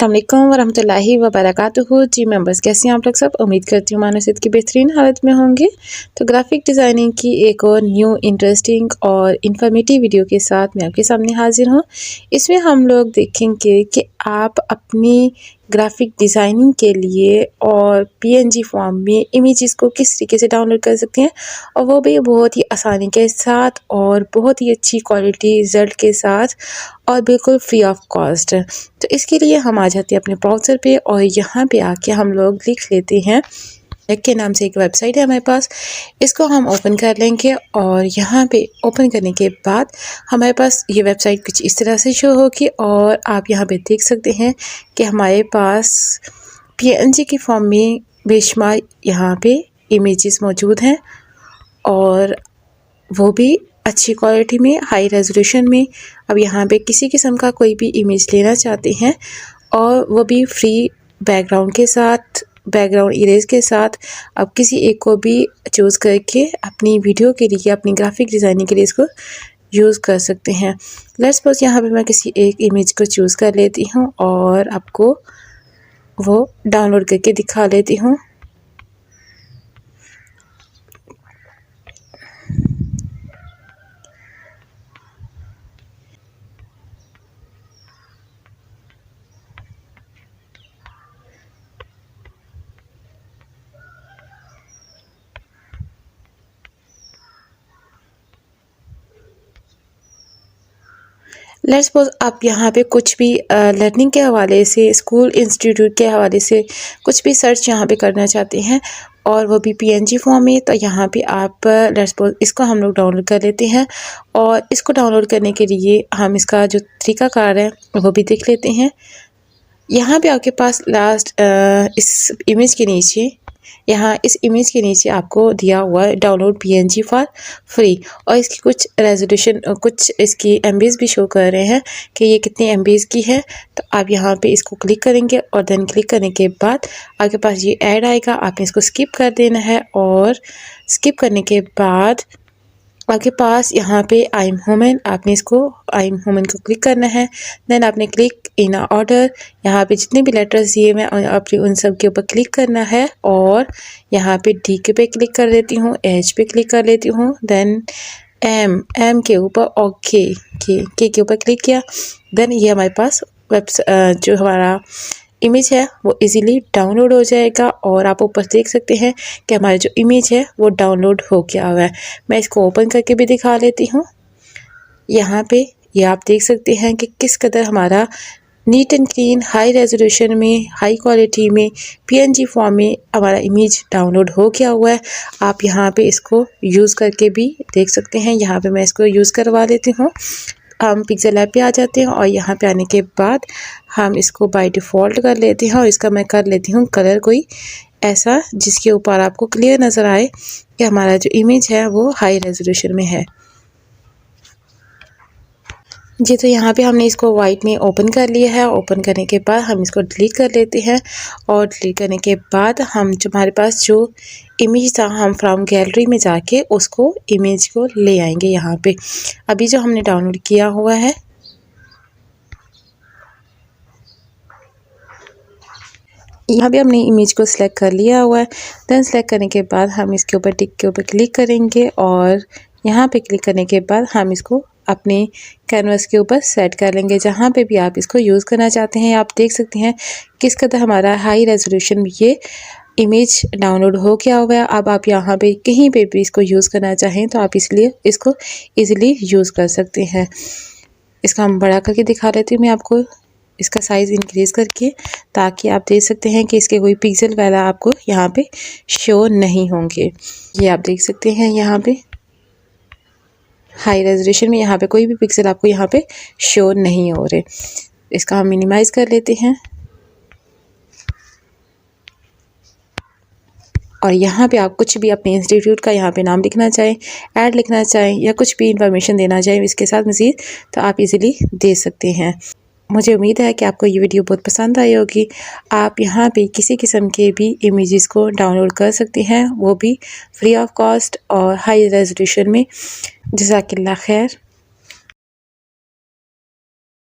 अस्सलामुअलैकुम वरहमतुल्लाहि वबरकातुहू। जी मेंबर्स, कैसे हैं आप लोग सब? उम्मीद करती हूँ मानसिक की बेहतरीन हालत में होंगे। तो ग्राफिक डिज़ाइनिंग की एक और न्यू इंटरेस्टिंग और इन्फॉर्मेटिव वीडियो के साथ मैं आपके सामने हाजिर हूँ। इसमें हम लोग देखेंगे कि आप अपनी ग्राफिक डिज़ाइनिंग के लिए और पीएनजी फॉर्म में इमेजेस को किस तरीके से डाउनलोड कर सकते हैं, और वो भी बहुत ही आसानी के साथ और बहुत ही अच्छी क्वालिटी रिज़ल्ट के साथ और बिल्कुल फ्री ऑफ कॉस्ट। तो इसके लिए हम आ जाते हैं अपने ब्राउज़र पे और यहाँ पे आके हम लोग लिख लेते हैं के नाम से एक वेबसाइट है हमारे पास। इसको हम ओपन कर लेंगे और यहाँ पे ओपन करने के बाद हमारे पास ये वेबसाइट कुछ इस तरह से शो होगी और आप यहाँ पे देख सकते हैं कि हमारे पास पीएनजी की फॉर्म में बेशुमार यहाँ पे इमेजेस मौजूद हैं और वो भी अच्छी क्वालिटी में, हाई रेजोल्यूशन में। अब यहाँ पे किसी किस्म का कोई भी इमेज लेना चाहते हैं और वो भी फ्री बैकग्राउंड के साथ, बैकग्राउंड इरेज के साथ, अब किसी एक को भी चूज़ करके अपनी वीडियो के लिए, अपनी ग्राफिक डिज़ाइनिंग के लिए इसको यूज़ कर सकते हैं। लेट्स सपोज यहाँ पे मैं किसी एक इमेज को चूज़ कर लेती हूँ और आपको वो डाउनलोड करके दिखा लेती हूँ। लेट्स सपोज आप यहाँ पे कुछ भी लर्निंग के हवाले से, स्कूल इंस्टीट्यूट के हवाले से कुछ भी सर्च यहाँ पे करना चाहते हैं और वो भी पीएनजी फॉर्म में। तो यहाँ पे आप लेट्स सपोज इसको हम लोग डाउनलोड कर लेते हैं और इसको डाउनलोड करने के लिए हम इसका जो तरीक़ाकार है वो भी देख लेते हैं। यहाँ पे आपके पास लास्ट इस इमेज के नीचे, यहाँ इस इमेज के नीचे आपको दिया हुआ है डाउनलोड पीएनजी फॉर फ्री, और इसकी कुछ रेजोल्यूशन, कुछ इसकी एमबीज भी शो कर रहे हैं कि ये कितने एमबीज की है। तो आप यहाँ पे इसको क्लिक करेंगे और देन क्लिक करने के बाद आपके पास ये ऐड आएगा, आपने इसको स्किप कर देना है और स्किप करने के बाद आपके पास यहाँ पे आई एम ह्यूमन, आपने इसको आई एम ह्यूमन को क्लिक करना है। देन आपने क्लिक इन ऑर्डर, यहाँ पे जितने भी लेटर्स दिए मैं आपने उन सब के ऊपर क्लिक करना है और यहाँ पे डी के पे क्लिक कर देती हूँ, एच पे क्लिक कर लेती हूँ, देन एम के ऊपर और के ऊपर क्लिक किया। देन ये हमारे पास जो हमारा इमेज है वो इजीली डाउनलोड हो जाएगा और आप ऊपर देख सकते हैं कि हमारा जो इमेज है वो डाउनलोड हो गया हुआ है। मैं इसको ओपन करके भी दिखा लेती हूँ। यहाँ पे ये आप देख सकते हैं कि किस कदर हमारा neat and clean, high resolution में, हाई क्वालिटी में, पीएनजी फॉर्म में हमारा इमेज डाउनलोड हो गया हुआ है। आप यहाँ पे इसको यूज़ करके भी देख सकते हैं। यहाँ पे मैं इसको यूज़ करवा लेती हूँ। हम पिक्सेल ऐप पे आ जाते हैं और यहाँ पे आने के बाद हम इसको बाय डिफ़ॉल्ट कर लेते हैं और इसका मैं कर लेती हूँ कलर कोई ऐसा जिसके ऊपर आपको क्लियर नज़र आए कि हमारा जो इमेज है वो हाई रेजोल्यूशन में है। जी, तो यहाँ पे हमने इसको वाइट में ओपन कर लिया है। ओपन करने के बाद हम इसको डिलीट कर लेते हैं और डिलीट करने के बाद हम जो हमारे पास जो इमेज था, हम फ्रॉम गैलरी में जाके उसको इमेज को ले आएंगे। यहाँ पे अभी जो हमने डाउनलोड किया हुआ है, यहाँ पे हमने इमेज को सिलेक्ट कर लिया हुआ है। देन सिलेक्ट करने के बाद हम इसके ऊपर टिक के ऊपर क्लिक करेंगे और यहाँ पे क्लिक करने के बाद हम इसको अपने कैनवस के ऊपर सेट कर लेंगे। जहाँ पे भी आप इसको यूज़ करना चाहते हैं, आप देख सकते हैं किस कदर हमारा हाई रेजोल्यूशन में ये इमेज डाउनलोड हो गया हुआ है। अब आप यहाँ पे कहीं पे भी इसको यूज़ करना चाहें तो आप इसलिए इसको ईज़िली यूज़ कर सकते हैं। इसका हम बड़ा करके दिखा लेती हूँ मैं आपको, इसका साइज़ इंक्रीज़ करके, ताकि आप देख सकते हैं कि इसके कोई पिक्सल वगैरह आपको यहाँ पे शो नहीं होंगे। ये आप देख सकते हैं यहाँ पे हाई रेजोल्यूशन में यहाँ पे कोई भी पिक्सल आपको यहाँ पे शो नहीं हो रहे। इसका हम मिनिमाइज़ कर लेते हैं और यहाँ पे आप कुछ भी अपने इंस्टीट्यूट का यहाँ पे नाम लिखना चाहें, ऐड लिखना चाहें या कुछ भी इंफॉर्मेशन देना चाहें इसके साथ मज़ीद, तो आप इजीली दे सकते हैं। मुझे उम्मीद है कि आपको ये वीडियो बहुत पसंद आई होगी। आप यहाँ पे किसी किस्म के भी इमेजेस को डाउनलोड कर सकते हैं, वो भी फ्री ऑफ कॉस्ट और हाई रेजोल्यूशन में। जज़ाकिल्लाह खैर।